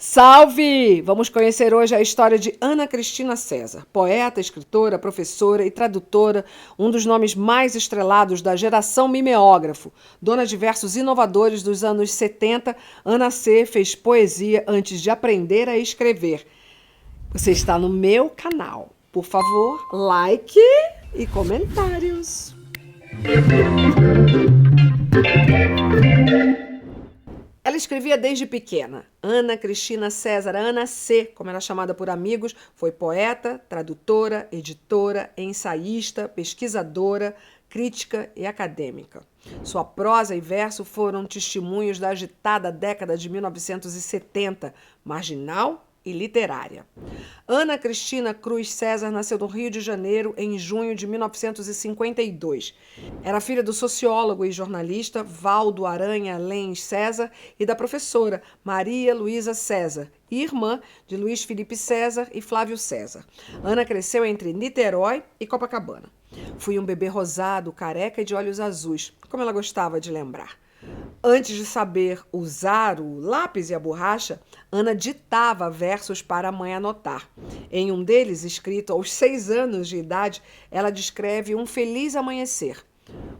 Salve! Vamos conhecer hoje a história de Ana Cristina César, poeta, escritora, professora e tradutora, um dos nomes mais estrelados da geração mimeógrafo. Dona de versos inovadores dos anos 70, Ana C. fez poesia antes de aprender a escrever. Você está no meu canal. Por favor, like e comentários. Ela escrevia desde pequena. Ana Cristina César, Ana C., como era chamada por amigos, foi poeta, tradutora, editora, ensaísta, pesquisadora, crítica e acadêmica. Sua prosa e verso foram testemunhos da agitada década de 1970, marginal e literária. Ana Cristina Cruz César nasceu no Rio de Janeiro em junho de 1952. Era filha do sociólogo e jornalista Valdo Aranha Lens César e da professora Maria Luísa César, irmã de Luiz Felipe César e Flávio César. Ana cresceu entre Niterói e Copacabana. Fui um bebê rosado, careca e de olhos azuis, como ela gostava de lembrar. Antes de saber usar o lápis e a borracha, Ana ditava versos para a mãe anotar. Em um deles, escrito aos 6 anos de idade, ela descreve um feliz amanhecer.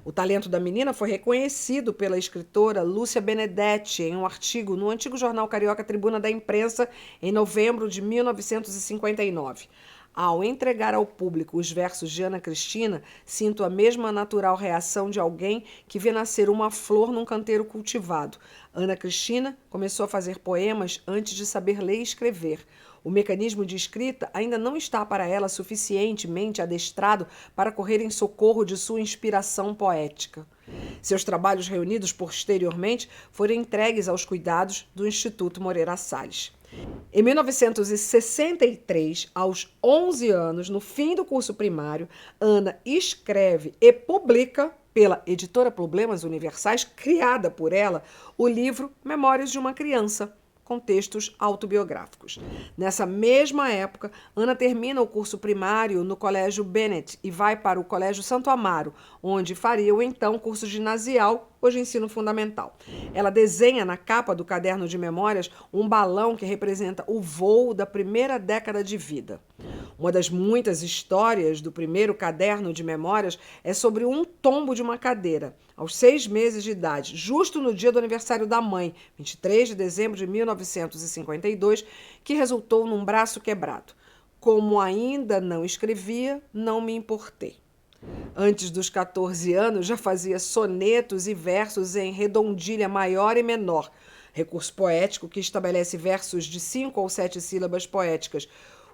O talento da menina foi reconhecido pela escritora Lúcia Benedetti em um artigo no antigo jornal carioca Tribuna da Imprensa, em novembro de 1959. Ao entregar ao público os versos de Ana Cristina, sinto a mesma natural reação de alguém que vê nascer uma flor num canteiro cultivado. Ana Cristina começou a fazer poemas antes de saber ler e escrever. O mecanismo de escrita ainda não está para ela suficientemente adestrado para correr em socorro de sua inspiração poética. Seus trabalhos reunidos posteriormente foram entregues aos cuidados do Instituto Moreira Salles. Em 1963, aos 11 anos, no fim do curso primário, Ana escreve e publica, pela editora Problemas Universais, criada por ela, o livro Memórias de uma Criança, com textos autobiográficos. Nessa mesma época, Ana termina o curso primário no Colégio Bennett e vai para o Colégio Santo Amaro, onde faria o então curso ginasial, hoje ensino fundamental. Ela desenha na capa do caderno de memórias um balão que representa o voo da primeira década de vida. Uma das muitas histórias do primeiro caderno de memórias é sobre um tombo de uma cadeira, aos 6 meses de idade, justo no dia do aniversário da mãe, 23 de dezembro de 1952, que resultou num braço quebrado. Como ainda não escrevia, não me importei. Antes dos 14 anos, já fazia sonetos e versos em redondilha maior e menor, recurso poético que estabelece versos de 5 ou 7 sílabas poéticas.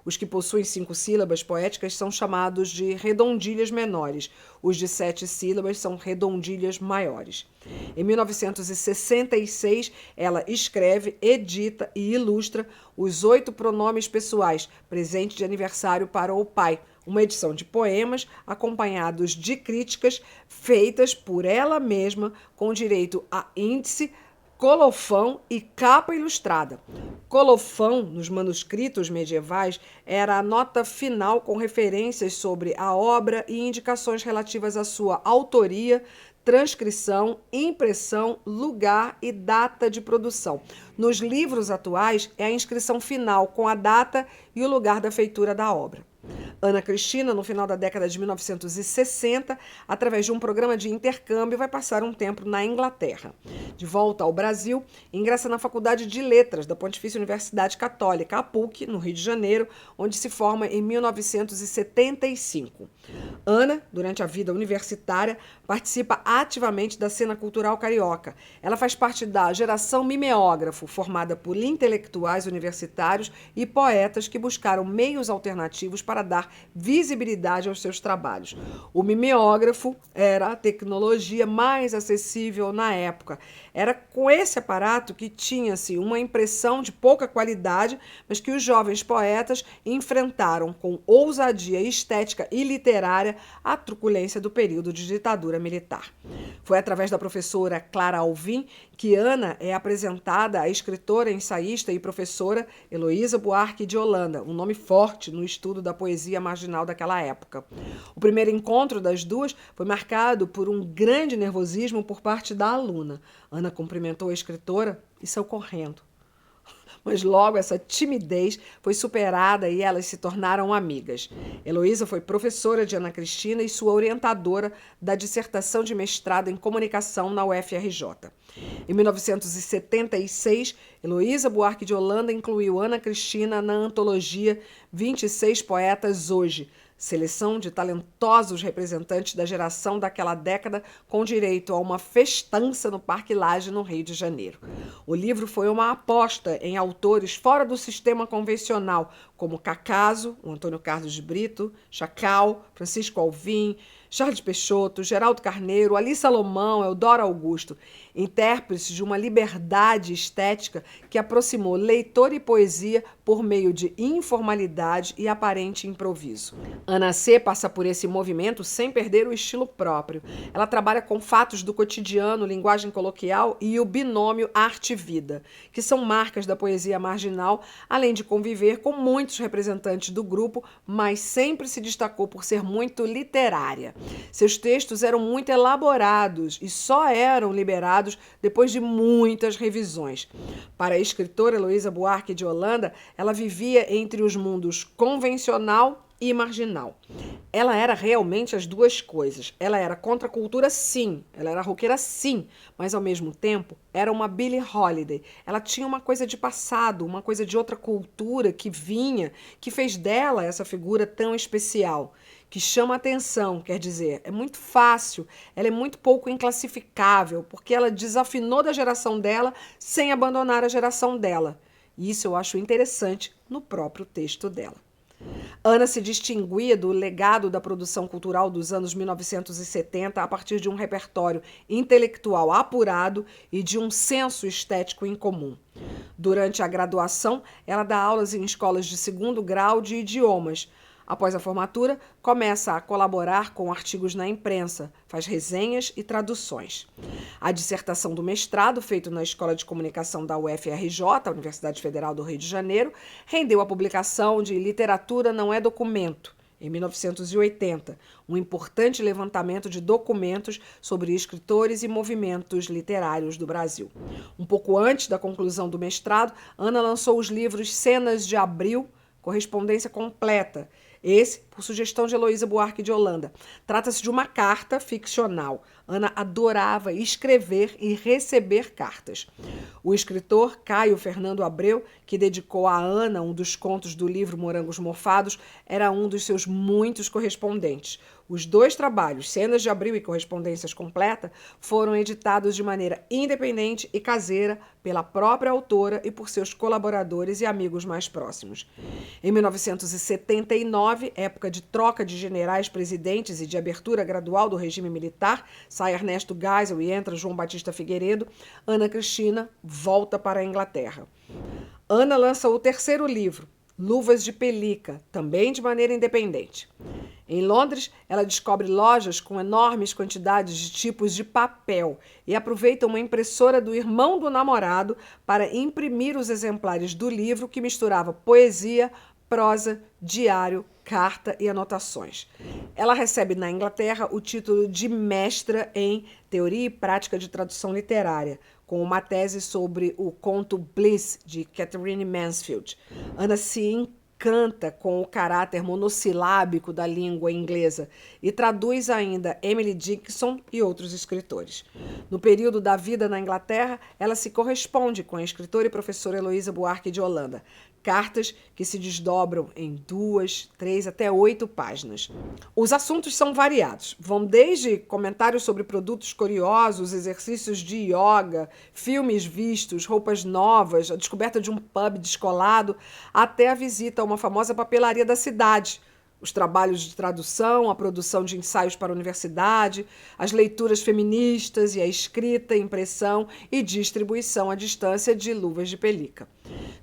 Os que possuem 5 sílabas poéticas são chamados de redondilhas menores. Os de 7 sílabas são redondilhas maiores. Em 1966, ela escreve, edita e ilustra os 8 pronomes pessoais, presente de aniversário para o pai, uma edição de poemas acompanhados de críticas feitas por ela mesma com direito a índice, colofão e capa ilustrada. Colofão, nos manuscritos medievais, era a nota final com referências sobre a obra e indicações relativas à sua autoria, transcrição, impressão, lugar e data de produção. Nos livros atuais, é a inscrição final com a data e o lugar da feitura da obra. Ana Cristina, no final da década de 1960, através de um programa de intercâmbio, vai passar um tempo na Inglaterra. De volta ao Brasil, ingressa na Faculdade de Letras da Pontifícia Universidade Católica, a PUC, no Rio de Janeiro, onde se forma em 1975. Ana, durante a vida universitária, participa ativamente da cena cultural carioca. Ela faz parte da geração mimeógrafo, formada por intelectuais universitários e poetas que buscaram meios alternativos para dar visibilidade aos seus trabalhos. O mimeógrafo era a tecnologia mais acessível na época. Era com esse aparato que tinha-se uma impressão de pouca qualidade, mas que os jovens poetas enfrentaram com ousadia estética e literária a truculência do período de ditadura militar. Foi através da professora Clara Alvim que Ana é apresentada à escritora, ensaísta e professora Heloísa Buarque de Holanda, um nome forte no estudo da poesia marginal daquela época. O primeiro encontro das duas foi marcado por um grande nervosismo por parte da aluna. Ana cumprimentou a escritora e saiu correndo. Mas logo essa timidez foi superada e elas se tornaram amigas. Heloísa foi professora de Ana Cristina e sua orientadora da dissertação de mestrado em comunicação na UFRJ. Em 1976, Heloísa Buarque de Holanda incluiu Ana Cristina na antologia 26 Poetas Hoje, seleção de talentosos representantes da geração daquela década com direito a uma festança no Parque Lage, no Rio de Janeiro. O livro foi uma aposta em autores fora do sistema convencional, como Cacaso, o Antônio Carlos de Brito, Chacal, Francisco Alvim, Charles Peixoto, Geraldo Carneiro, Ali Salomão, Eudoro Augusto, intérpretes de uma liberdade estética que aproximou leitor e poesia por meio de informalidade e aparente improviso. Ana C. passa por esse movimento sem perder o estilo próprio. Ela trabalha com fatos do cotidiano, linguagem coloquial e o binômio arte-vida, que são marcas da poesia marginal, além de conviver com muitos representantes do grupo, mas sempre se destacou por ser muito literária. Seus textos eram muito elaborados e só eram liberados depois de muitas revisões. Para a escritora Heloísa Buarque de Holanda, ela vivia entre os mundos convencional e marginal. Ela era realmente as duas coisas. Ela era contra a cultura, sim. Ela era roqueira, sim. Mas, ao mesmo tempo, era uma Billie Holiday. Ela tinha uma coisa de passado, uma coisa de outra cultura que vinha, que fez dela essa figura tão especial, que chama atenção, quer dizer, é muito fácil, ela é muito pouco inclassificável, porque ela desafinou da geração dela sem abandonar a geração dela. E isso eu acho interessante no próprio texto dela. Ana se distinguia do legado da produção cultural dos anos 1970 a partir de um repertório intelectual apurado e de um senso estético incomum. Durante a graduação, ela dá aulas em escolas de segundo grau de idiomas. Após a formatura, começa a colaborar com artigos na imprensa, faz resenhas e traduções. A dissertação do mestrado, feito na Escola de Comunicação da UFRJ, a Universidade Federal do Rio de Janeiro, rendeu a publicação de Literatura Não é Documento, em 1980, um importante levantamento de documentos sobre escritores e movimentos literários do Brasil. Um pouco antes da conclusão do mestrado, Ana lançou os livros Cenas de Abril, Correspondência Completa, esse por sugestão de Heloísa Buarque de Holanda. Trata-se de uma carta ficcional. Ana adorava escrever e receber cartas. O escritor Caio Fernando Abreu, que dedicou a Ana um dos contos do livro Morangos Mofados, era um dos seus muitos correspondentes. Os dois trabalhos, Cenas de Abril e Correspondências Completa, foram editados de maneira independente e caseira pela própria autora e por seus colaboradores e amigos mais próximos. Em 1979, época de troca de generais presidentes e de abertura gradual do regime militar, sai Ernesto Geisel e entra João Batista Figueiredo, Ana Cristina volta para a Inglaterra. Ana lança o terceiro livro, Luvas de Pelica, também de maneira independente. Em Londres, ela descobre lojas com enormes quantidades de tipos de papel e aproveita uma impressora do irmão do namorado para imprimir os exemplares do livro que misturava poesia, prosa, diário, carta e anotações. Ela recebe na Inglaterra o título de mestra em Teoria e Prática de Tradução Literária, com uma tese sobre o conto Bliss, de Catherine Mansfield. Ana se encanta com o caráter monossilábico da língua inglesa e traduz ainda Emily Dickinson e outros escritores. No período da vida na Inglaterra, ela se corresponde com a escritora e professora Heloísa Buarque de Holanda. Cartas que se desdobram em 2, 3 até 8 páginas. Os assuntos são variados. Vão desde comentários sobre produtos curiosos, exercícios de yoga, filmes vistos, roupas novas, a descoberta de um pub descolado, até a visita a uma famosa papelaria da cidade, os trabalhos de tradução, a produção de ensaios para a universidade, as leituras feministas e a escrita, impressão e distribuição à distância de Luvas de Pelica.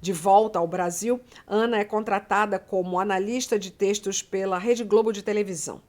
De volta ao Brasil, Ana é contratada como analista de textos pela Rede Globo de televisão.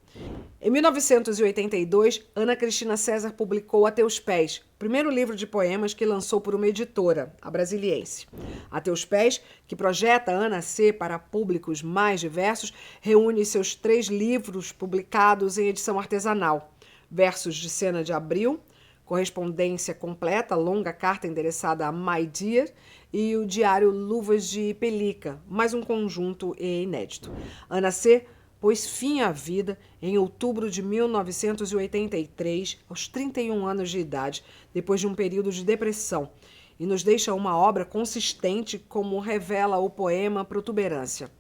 Em 1982, Ana Cristina César publicou A Teus Pés, primeiro livro de poemas que lançou por uma editora, a Brasiliense. A Teus Pés, que projeta Ana C. para públicos mais diversos, reúne seus 3 livros publicados em edição artesanal: Versos de Cena de Abril, correspondência completa, longa carta endereçada a My Dear, e o diário Luvas de Pelica, mais um conjunto inédito. Ana C. pôs fim à vida em outubro de 1983, aos 31 anos de idade, depois de um período de depressão, e nos deixa uma obra consistente, como revela o poema Protuberância.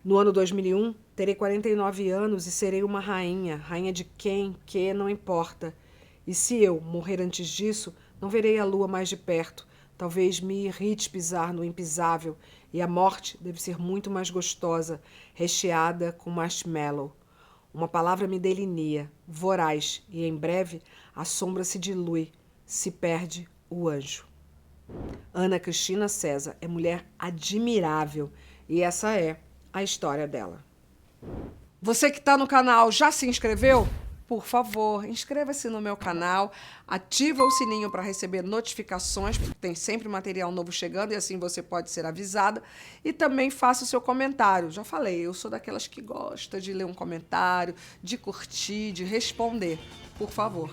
No ano 2001, terei 49 anos e serei uma rainha, rainha de quem, que, não importa. E se eu morrer antes disso, não verei a lua mais de perto. Talvez me irrite pisar no impisável, e a morte deve ser muito mais gostosa, recheada com marshmallow. Uma palavra me delinea, voraz, e em breve a sombra se dilui, se perde o anjo. Ana Cristina César é mulher admirável, e essa é a história dela. Você que está no canal já se inscreveu? Por favor, inscreva-se no meu canal, ativa o sininho para receber notificações, porque tem sempre material novo chegando e assim você pode ser avisada. E também faça o seu comentário. Já falei, eu sou daquelas que gosta de ler um comentário, de curtir, de responder. Por favor.